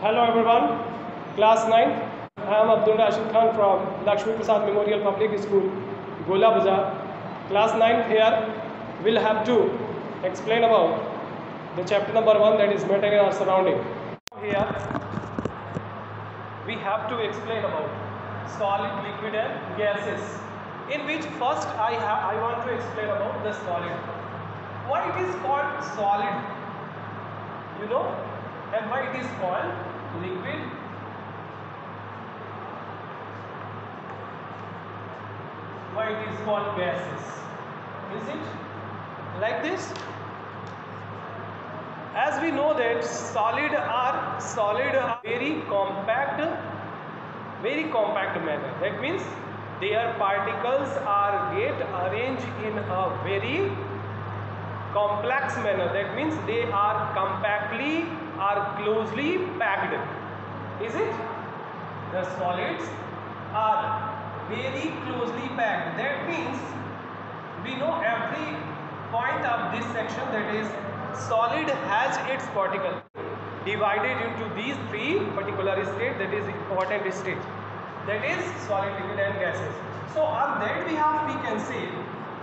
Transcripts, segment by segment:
Hello everyone, class 9. I am Abdul Rashid Khan from Lakshmi Prasad Memorial Public School, Gola Bazaar. Class 9 here will have to explain about the chapter number 1, that is matter in our surrounding. Here we have to explain about solid, liquid and gases, in which first I want to explain about the solid. Why it is called solid, you know, and why it is called liquid. Why it is called gases? Is it like this? As we know that solid are very compact manner. That means their particles are get arranged in a very complex manner. That means they are compactly or closely packed. Is it? The solids are very closely packed. That means we know every point of this section, that is solid has its particle divided into these three particular states, that is important state, that is solid, liquid and gases. So on that behalf we can say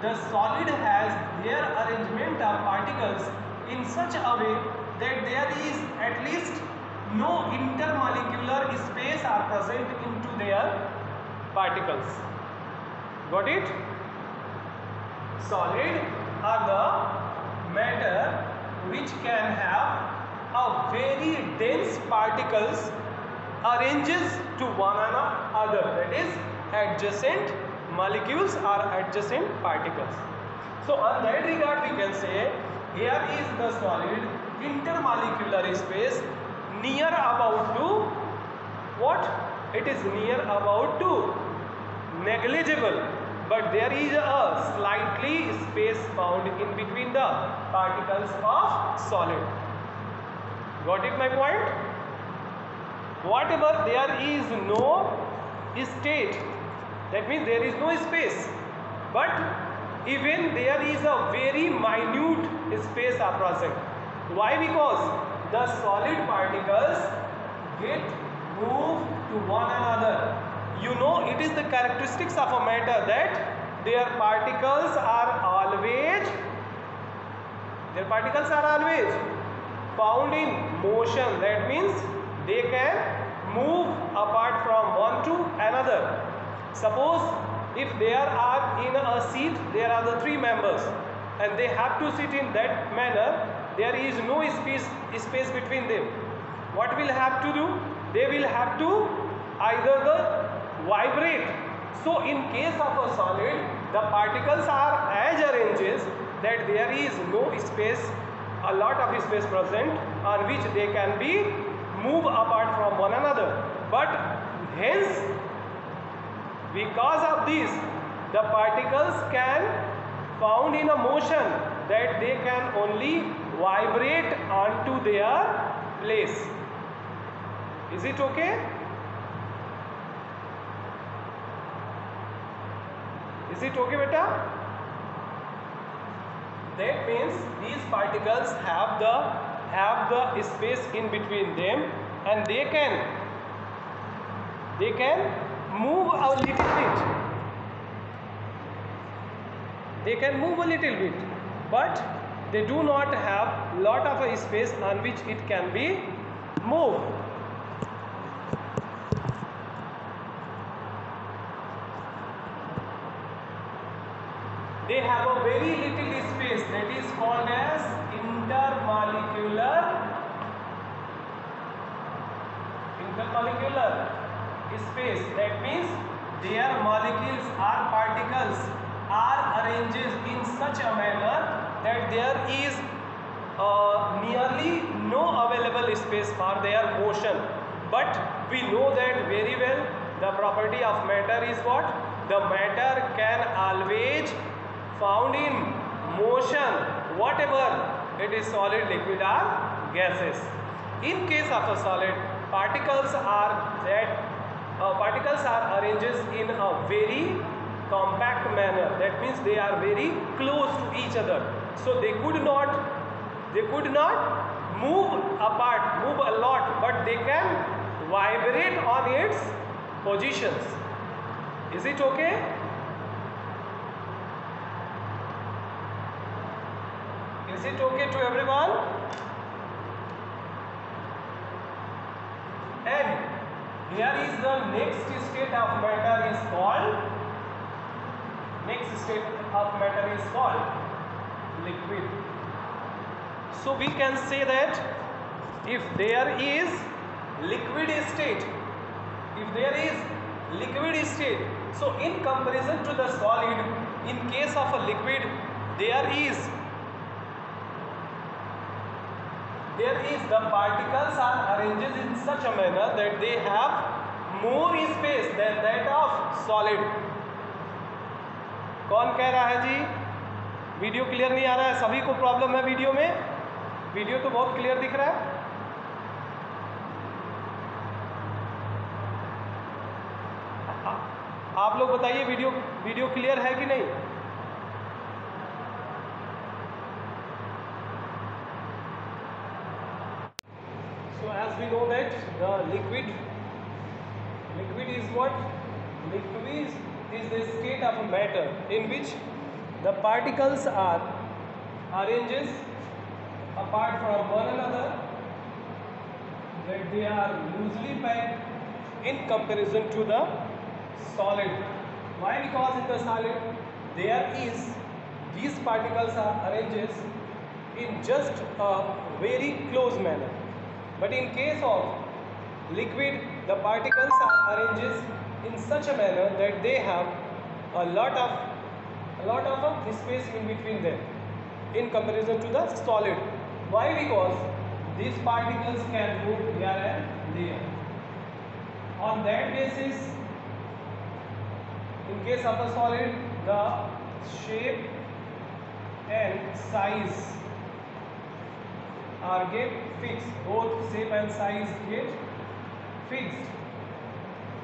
the solid has their arrangement of particles in such a way that there is at least no intermolecular space are present into their particles. Got it? Solid are the matter which can have a very dense particles arranges to one another, that is adjacent molecules or adjacent particles. So on that regard we can say here is the solid intermolecular space near about to what? It is near about to negligible, but there is a slightly space found in between the particles of solid. Got it my point? Whatever there is no state, that means there is no space, but even there is a very minute space are present. Why? Because the solid particles get moved to one another. You know, it is the characteristics of a matter that their particles are always found in motion. That means they can move apart from one to another. Suppose if there are in a seat, there are the three members and they have to sit in that manner, there is no space between them. What will have to do? They will have to either vibrate. So in case of a solid, the particles are as arranged that there is no space, a lot of space present on which they can be move apart from one another. But hence, because of this, the particles can found in a motion that they can only vibrate onto their place. Is it okay? Is it okay, beta? That means these particles have the space in between them and they can move a little bit. They can move a little bit, but they do not have lot of a space on which it can be moved. They have a very little space, that is called as intermolecular space. That means their molecules or particles are arranged in such a manner that there is nearly no available space for their motion. But we know that very well, the property of matter is what? The matter can always found in motion, whatever it is solid, liquid or gases. In case of a solid, particles are arranged in a very compact manner. That means they are very close to each other. So they could not move apart, move a lot, but but they can vibrate on its positions. Is it okay? Is it okay to everyone? And here is the next state of matter is called, liquid. So we can say that if there is liquid state, so in comparison to the solid, in case of a liquid, there is the particles are arranged in such a manner that they have more space than that of solid. कौन कह रहा है जी? Video clear नहीं आ रहा है? सभी को problem है वीडियो में? वीडियो तो बहुत क्लियर दिख रहा है. आप लोग बताइए वीडियो क्लियर है कि नहीं? So as we know that the liquid is what? Liquid is the state of a matter in which the particles are arranged apart from one another, that they are loosely packed in comparison to the solid. Why? Because in the solid these particles are arranged in just a very close manner, but in case of liquid the particles are arranged in such a manner that they have a lot of space in between them in comparison to the solid. Why? Because these particles can move here and there. On that basis, in case of a solid, the shape and size are get fixed. Both shape and size get fixed.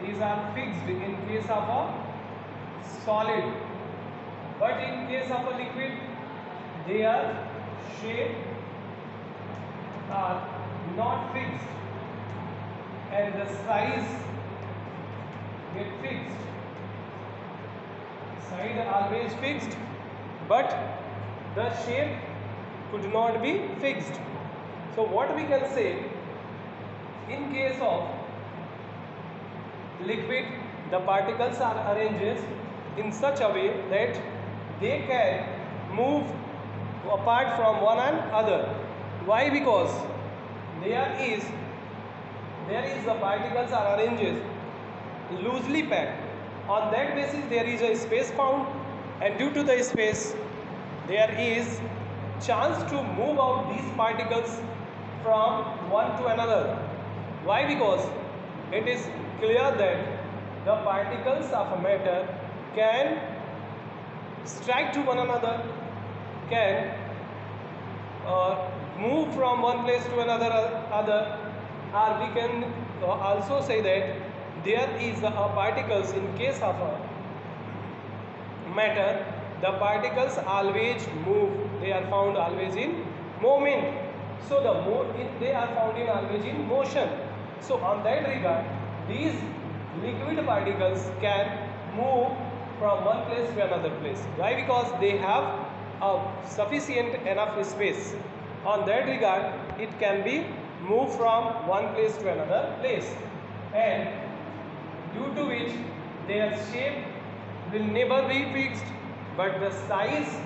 These are fixed in case of a solid, but in case of a liquid, their shape are not fixed and the size get fixed. Side always fixed, but the shape could not be fixed. So what we can say, in case of liquid, the particles are arranged in such a way that they can move apart from one another. Why? Because there is the particles are arranged loosely packed. On that basis there is a space found, and due to the space there is chance to move out these particles from one to another. Why? Because it is clear that the particles of a matter can strike to one another, can move from one place to another, or we can also say that there is particles in case of a matter, the particles always move, they are found always in movement. So they are found in always in motion. So on that regard, these liquid particles can move from one place to another place. Why? Because they have a sufficient enough space. On that regard, it can be moved from one place to another place, and due to which their shape will never be fixed, but the size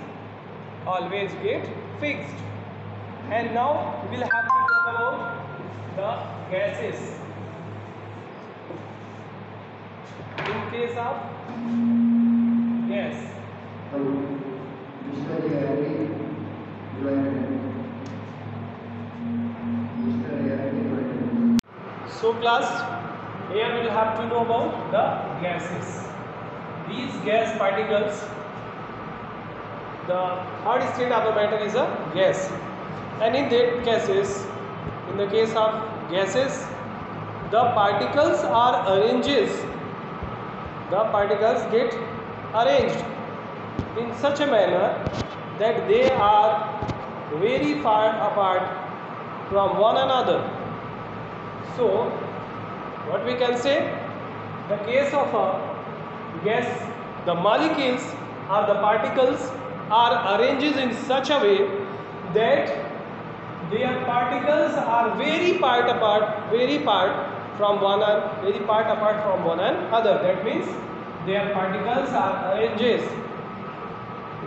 always get fixed. And now we will have to talk about the gases. In case of gas, so class, here we will have to know about the gases. These gas particles, the third state of the matter is a gas, and in that cases, in the case of gases, the particles are arranged, the particles get arranged in such a manner that they are very far apart from one another. So what we can say, the case of a gas, the molecules or the particles are arranged in such a way that their particles are very part apart from one another. That means their particles are arranged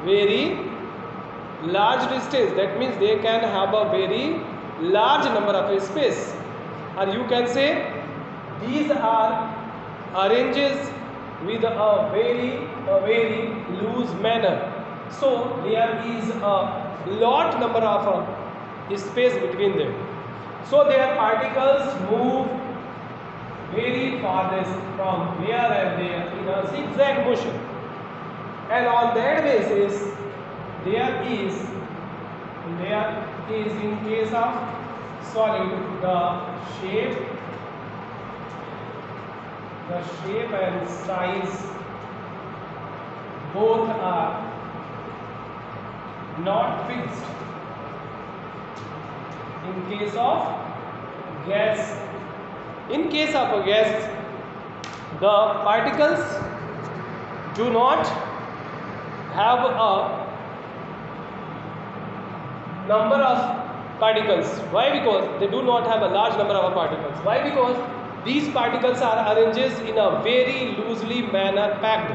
very large distance. That means they can have a very large number of space, or you can say these are arranged with a very loose manner. So there is a lot number of space between them. So their particles move very farthest from here and there in a zigzag motion, and on that basis there is in case of solid the shape and size both are not fixed. In case of gas, the particles do not have a number of particles. Why? Because they do not have a large number of particles. Why? Because these particles are arranged in a very loosely manner packed.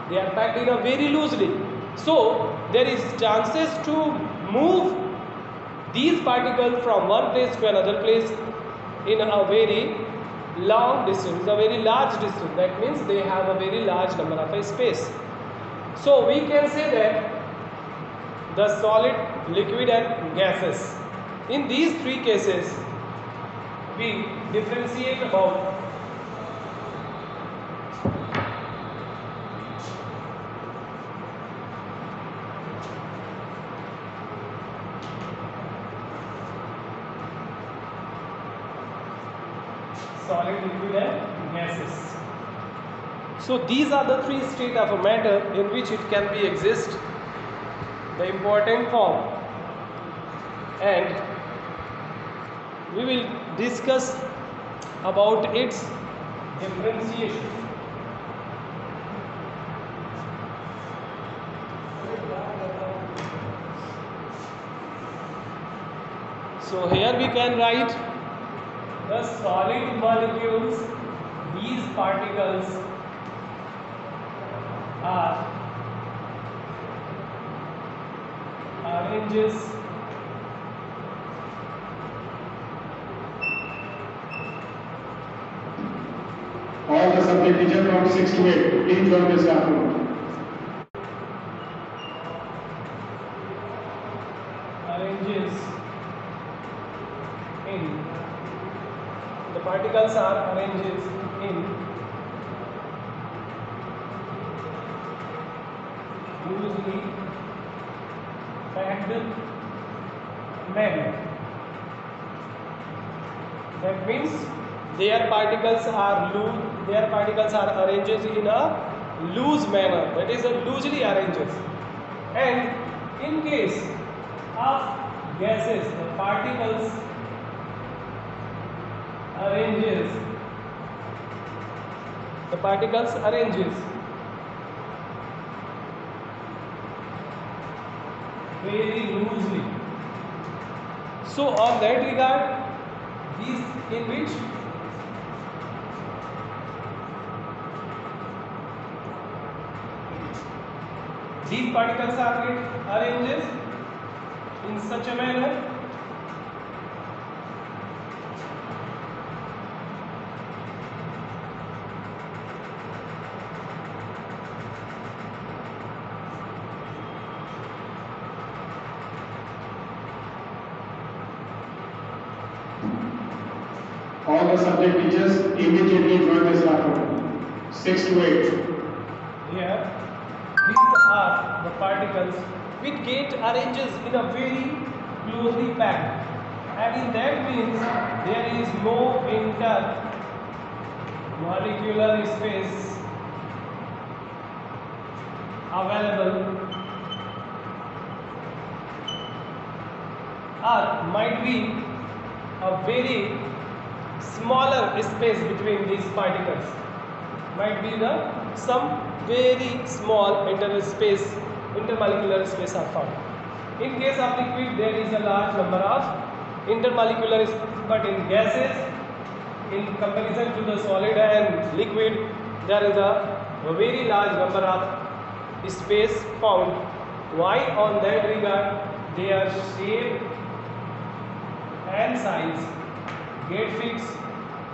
They are packed in a very loosely. So there is chances to move these particles from one place to another place in a very long distance, a very large distance. That means they have a very large number of space. So we can say that the solid, liquid and gases. In these three cases, we differentiate about solid, liquid and gases. So these are the three states of a matter in which it can be exist, the important form, and we will discuss about its differentiation. So here we can write the solid molecules, these particles are arranges all the subject teacher from 6 to 8. Please join the staff room. Arranges in, the particles are arranges in loosely packed manner. That means their particles are arranged in a loose manner, that is a loosely arranged. And in case of gases, the particles arranges very loosely. So on that regard, these in which these particles are arranged in such a manner all the subject teachers immediately join this staff room. 6 to 8. here. These are the particles which get arranged in a very closely packed, and in that means there is no intermolecular space available, or might be a very smaller space between these particles. Might be the some very small intermolecular space are found. In case of liquid, there is a large number of intermolecular space, but in gases, in comparison to the solid and liquid, there is a very large number of space found. Why? On that regard, their shape and size get fixed.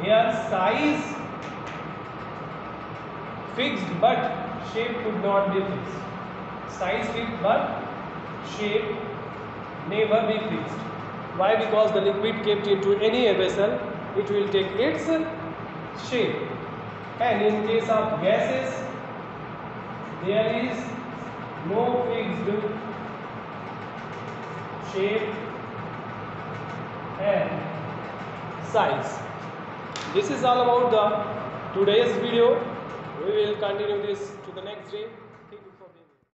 Here size fixed, but shape could not be fixed. Size fixed, but shape never be fixed. Why? Because the liquid kept into any vessel, it will take its shape. And in case of gases, there is no fixed shape and size. This is all about the today's video. We will continue this to the next day.